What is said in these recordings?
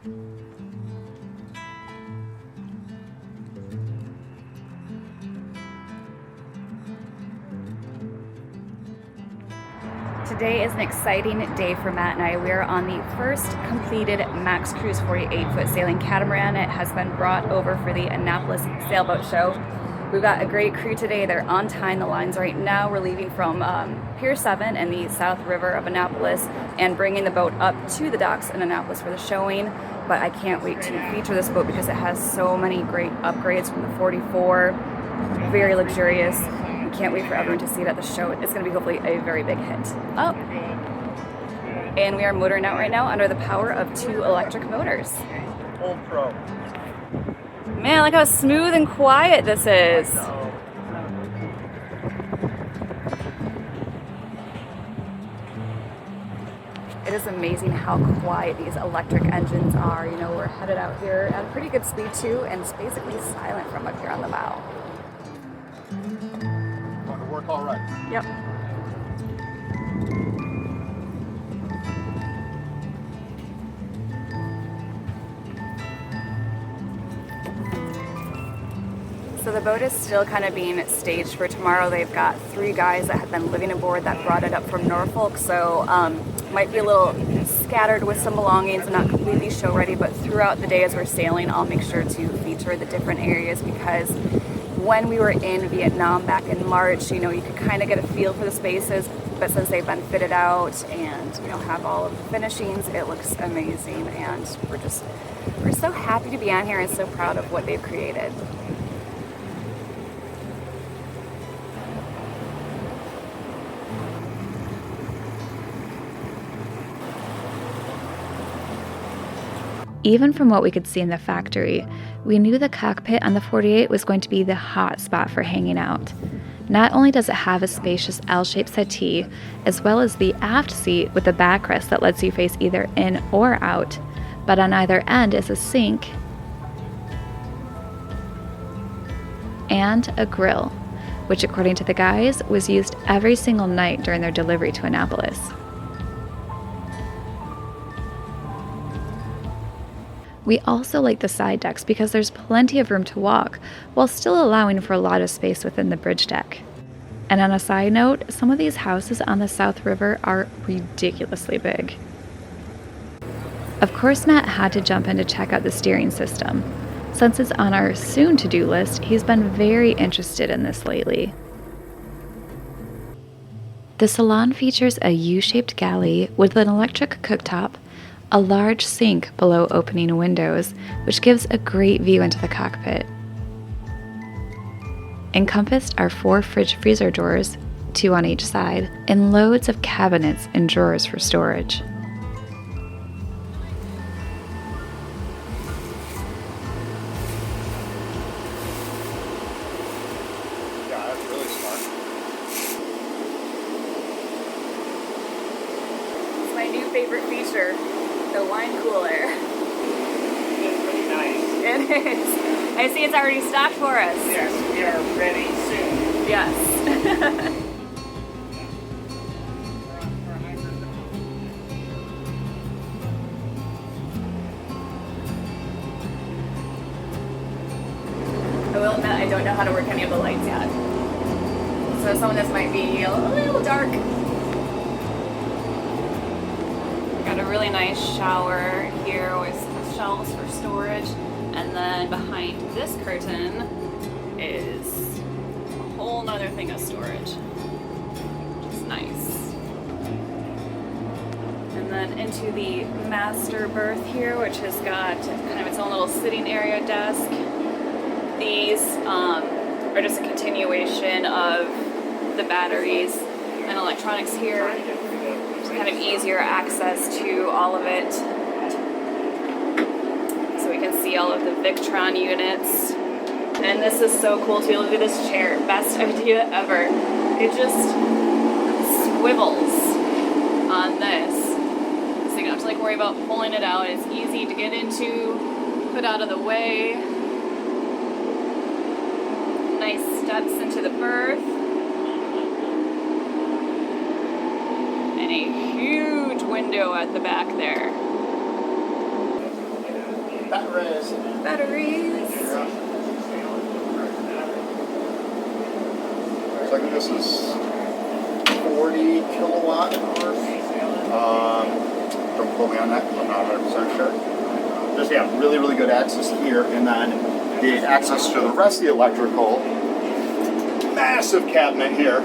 Today is an exciting day for Matt and I. We are on the first completed Max Cruise 48-foot sailing catamaran. It has been brought over for the Annapolis Sailboat Show. We've got a great crew today. They're on tying the lines right now. We're leaving from Pier 7 in the South River of Annapolis and bringing the boat up to the docks in Annapolis for the showing. But I can't wait to feature this boat because it has so many great upgrades from the 44. Very luxurious. Can't wait for everyone to see it at the show. It's going to be hopefully a very big hit. Oh, and we are motoring out right now under the power of 2 electric motors. Old Pro. Man, look how smooth and quiet this is. It is amazing how quiet these electric engines are. You know, we're headed out here at a pretty good speed too, and it's basically silent from up here on the bow. Work all right. Yep. So the boat is still kind of being staged for tomorrow. They've got 3 guys that have been living aboard that brought it up from Norfolk, so might be a little scattered with some belongings and not completely show ready, but throughout the day as we're sailing, I'll make sure to feature the different areas because when we were in Vietnam back in March, you know, you could kind of get a feel for the spaces, but since they've been fitted out and, you know, have all of the finishings, it looks amazing, and we're so happy to be on here and so proud of what they've created. Even from what we could see in the factory, we knew the cockpit on the 48 was going to be the hot spot for hanging out. Not only does it have a spacious L-shaped settee, as well as the aft seat with a backrest that lets you face either in or out, but on either end is a sink and a grill, which according to the guys was used every single night during their delivery to Annapolis. We also like the side decks because there's plenty of room to walk, while still allowing for a lot of space within the bridge deck. And on a side note, some of these houses on the South River are ridiculously big. Of course, Matt had to jump in to check out the steering system. Since it's on our soon-to-do list, he's been very interested in this lately. The salon features a U-shaped galley with an electric cooktop, a large sink below opening windows, which gives a great view into the cockpit. Encompassed are 4 fridge freezer drawers, 2 on each side, and loads of cabinets and drawers for storage. Yeah, that's really smart. It's my new favorite feature. The wine cooler. It's pretty nice. It is. I see it's already stocked for us. Yes, we are ready soon. Yes. I will admit I don't know how to work any of the lights yet. So some of this might be a little dark. Got a really nice shower here with shelves for storage, and then behind this curtain is a whole nother thing of storage, which is nice. And then into the master berth here, which has got kind of its own little sitting area desk. These are just a continuation of the batteries and electronics here. Kind of easier access to all of it. So we can see all of the Victron units. And this is so cool too. Look at this chair. Best idea ever. It just swivels on this. So you don't have to like worry about pulling it out. It's easy to get into, put out of the way. Nice steps into the berth. And a huge window at the back there. Batteries. So I think this is 40 kilowatt hours. Don't quote me on that because I'm not 100% sure. Just, yeah, really, really good access here. And then the access to the rest of the electrical. Massive cabinet here.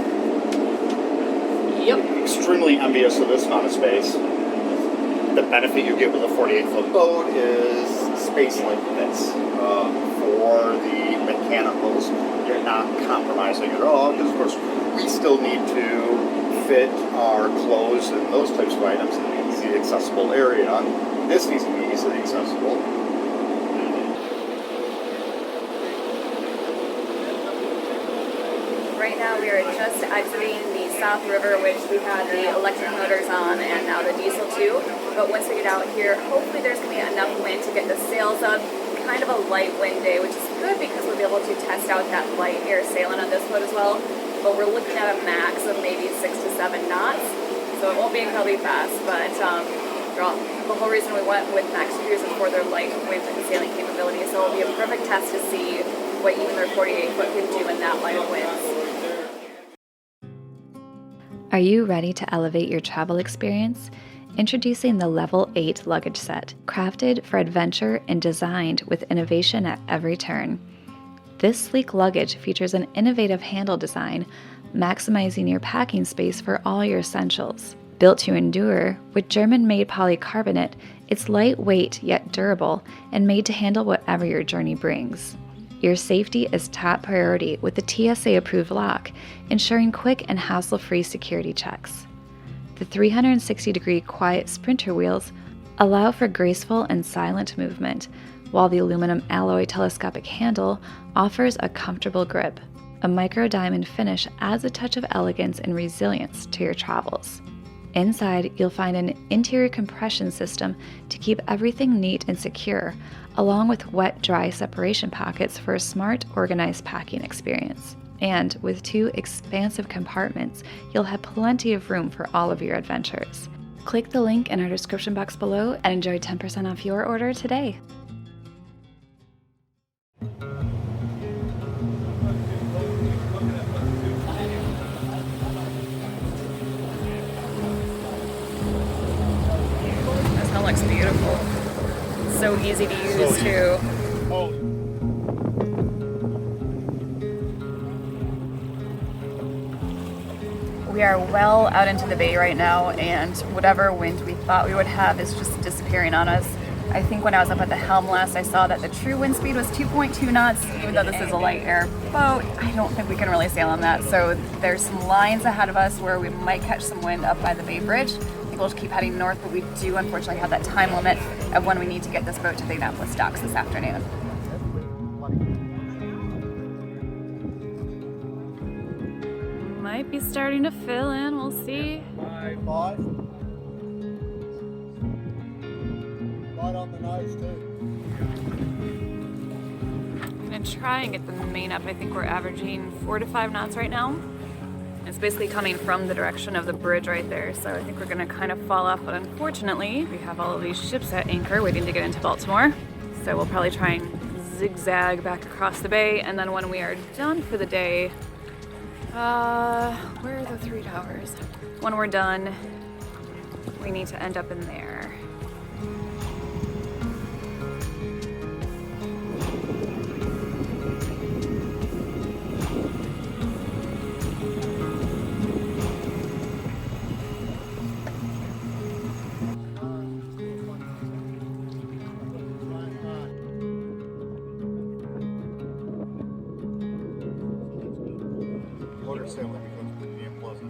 Yep. Extremely envious of this amount of space. The benefit you get with a 48-foot boat is space like this. For the mechanicals, you're not compromising at all, because of course we still need to fit our clothes and those types of items in an easy accessible area. This needs to be easily accessible. Right now we are just exiting the South River, which we had the electric motors on and now the diesel too. But once we get out here, hopefully there's going to be enough wind to get the sails up. Kind of a light wind day, which is good because we'll be able to test out that light air sailing on this boat as well. But we're looking at a max of maybe 6 to 7 knots, so it won't be incredibly fast. But the whole reason we went with Max Cruise is for their light wind and sailing capability. So it'll be a perfect test to see what even their 48-foot can do in that light of winds. Are you ready to elevate your travel experience? Introducing the Level 8 luggage set, crafted for adventure and designed with innovation at every turn. This sleek luggage features an innovative handle design, maximizing your packing space for all your essentials. Built to endure, with German-made polycarbonate, it's lightweight yet durable and made to handle whatever your journey brings. Your safety is top priority with the TSA-approved lock, ensuring quick and hassle-free security checks. The 360-degree quiet sprinter wheels allow for graceful and silent movement, while the aluminum alloy telescopic handle offers a comfortable grip. A micro diamond finish adds a touch of elegance and resilience to your travels. Inside, you'll find an interior compression system to keep everything neat and secure, along with wet-dry separation pockets for a smart, organized packing experience. And with 2 expansive compartments, you'll have plenty of room for all of your adventures. Click the link in our description box below and enjoy 10% off your order today. This one looks beautiful. So easy to use too. We are well out into the bay right now, and whatever wind we thought we would have is just disappearing on us. I think when I was up at the helm last, I saw that the true wind speed was 2.2 knots, even though this is a light air boat. I don't think we can really sail on that. So there's some lines ahead of us where we might catch some wind up by the Bay Bridge. I think we'll just keep heading north, but we do unfortunately have that time limit of when we need to get this boat to the Annapolis docks this afternoon. Might be starting to fill in, we'll see. Five. Light on the nose too. I'm gonna try and get the main up. I think we're averaging 4 to 5 knots right now. It's basically coming from the direction of the bridge right there, so I think we're gonna kind of fall off, but unfortunately, we have all of these ships at anchor waiting to get into Baltimore. So we'll probably try and zigzag back across the bay, and then when we are done for the day, where are the 3 towers? When we're done, we need to end up in there.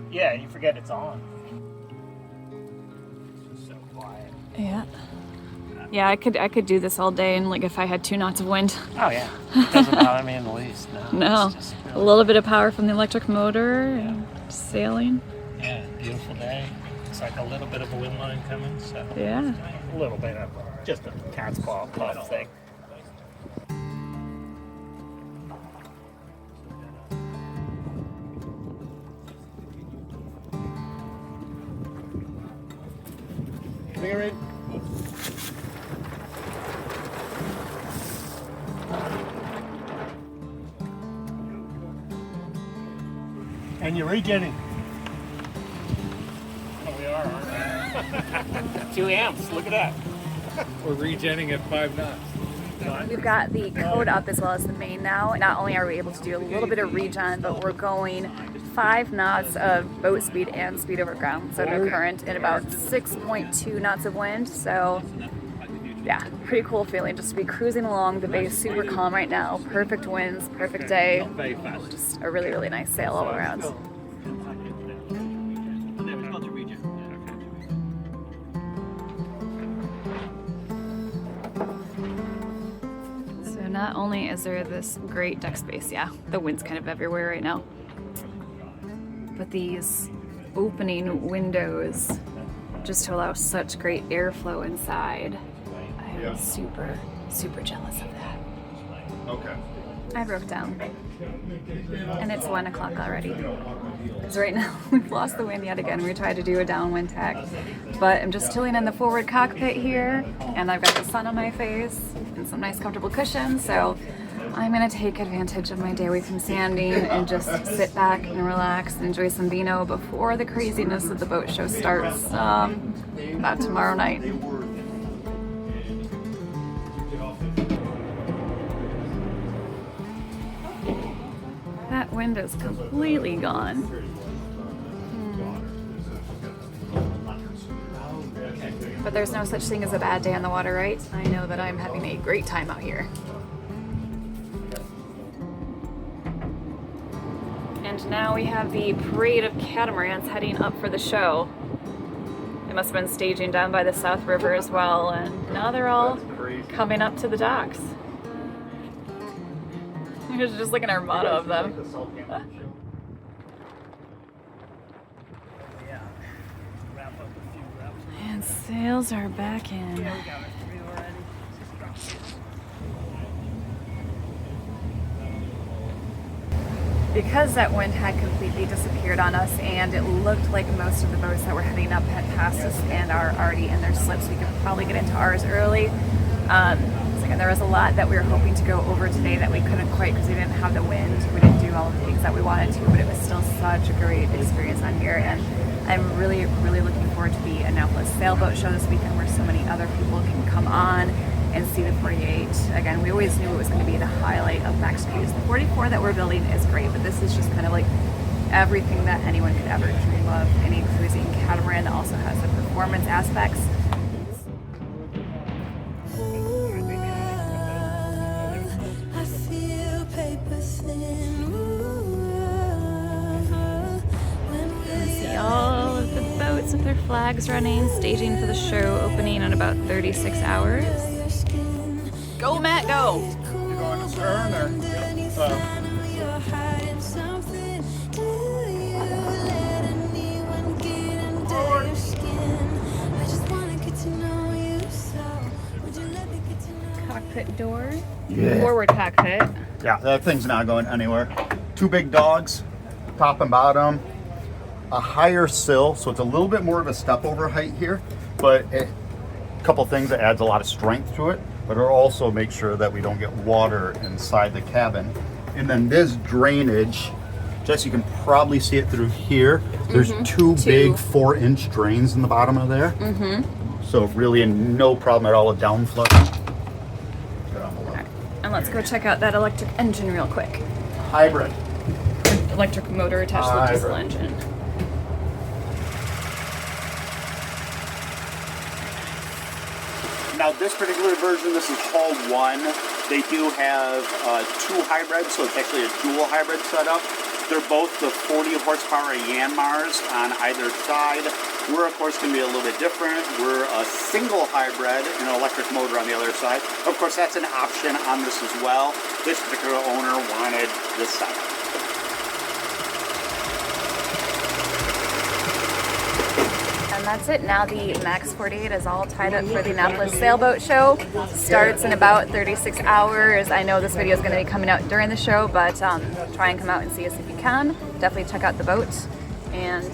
Yeah, you forget it's on. It's just so quiet. Yeah. Yeah, I could do this all day, and like if I had 2 knots of wind. Oh yeah, it doesn't bother me in the least. No, It's just a little bit of power from the electric motor and sailing. Yeah, beautiful day. It's like a little bit of a wind line coming, so Yeah. a little bit of just a cat's paw puff thing. Bring her in. And you're regenning. Oh, we are, aren't we? 2 amps, look at that. We're regenning at 5 knots. We've got the code up as well as the main now. Not only are we able to do a little bit of regen, but we're going 5 knots of boat speed and speed over ground. So no current and about 6.2 knots of wind. So yeah, pretty cool feeling just to be cruising along. The bay is super calm right now. Perfect winds, perfect day. Just a really, really nice sail all around. So not only is there this great deck space, yeah, the wind's kind of everywhere right now, but these opening windows just to allow such great airflow inside. I'm super, super jealous of that. Okay. I broke down. And it's 1 o'clock already. Because right now we've lost the wind yet again. We tried to do a downwind tack. But I'm just chilling in the forward cockpit here, and I've got the sun on my face and some nice comfortable cushions. So I'm gonna take advantage of my day away from sanding and just sit back and relax and enjoy some vino before the craziness of the boat show starts about tomorrow night. That wind is completely gone. But there's no such thing as a bad day on the water, right? I know that I'm having a great time out here. And now we have the parade of catamarans heading up for the show. They must have been staging down by the South River as well, and now they're all coming up to the docks. Here's just like an armada of them. And sails are back in. Because that wind had completely disappeared on us and it looked like most of the boats that were heading up had passed us and are already in their slips, we could probably get into ours early. And there was a lot that we were hoping to go over today that we couldn't quite because we didn't have the wind. We didn't do all of the things that we wanted to, but it was still such a great experience on here. And I'm really, really looking forward to the Annapolis Sailboat Show this weekend where so many other people can come on and see the 48. Again, we always knew it was going to be the highlight of Max Cruise. The 44 that we're building is great, but this is just kind of like everything that anyone could ever dream of in a cruising catamaran that also has the performance aspects. All of the boats with their flags running, staging for the show opening in about 36 hours. Go, Matt, go! You going to stern or? Cockpit door. Yeah. Forward cockpit. Yeah, that thing's not going anywhere. 2 big dogs, top and bottom. A higher sill, so it's a little bit more of a step over height here, but a couple things that adds a lot of strength to it, but it'll also make sure that we don't get water inside the cabin. And then this drainage, Jess, you can probably see it through here. There's two big 4-inch drains in the bottom of there. So really no problem at all with downflow. Okay. And let's go check out that electric engine real quick. Hybrid. Electric motor attached to the diesel engine. Now this particular version, this is Hull 1. They do have 2 hybrids, so it's actually a dual hybrid setup. They're both the 40 horsepower Yanmars on either side. We're of course going to be a little bit different. We're a single hybrid and an electric motor on the other side. Of course that's an option on this as well. This particular owner wanted this setup. And that's it. Now the Max 48 is all tied up for the Annapolis Sailboat Show. Starts in about 36 hours. I know this video is going to be coming out during the show, but try and come out and see us if you can. Definitely check out the boat, and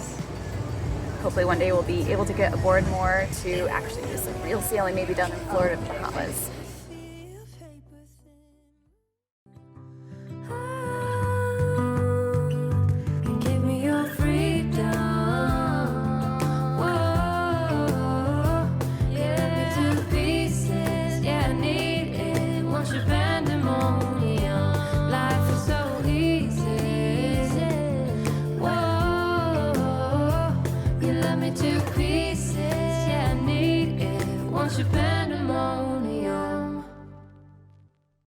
hopefully one day we'll be able to get aboard more to actually do some real sailing, maybe down in Florida, the Bahamas. Give me Chesapeake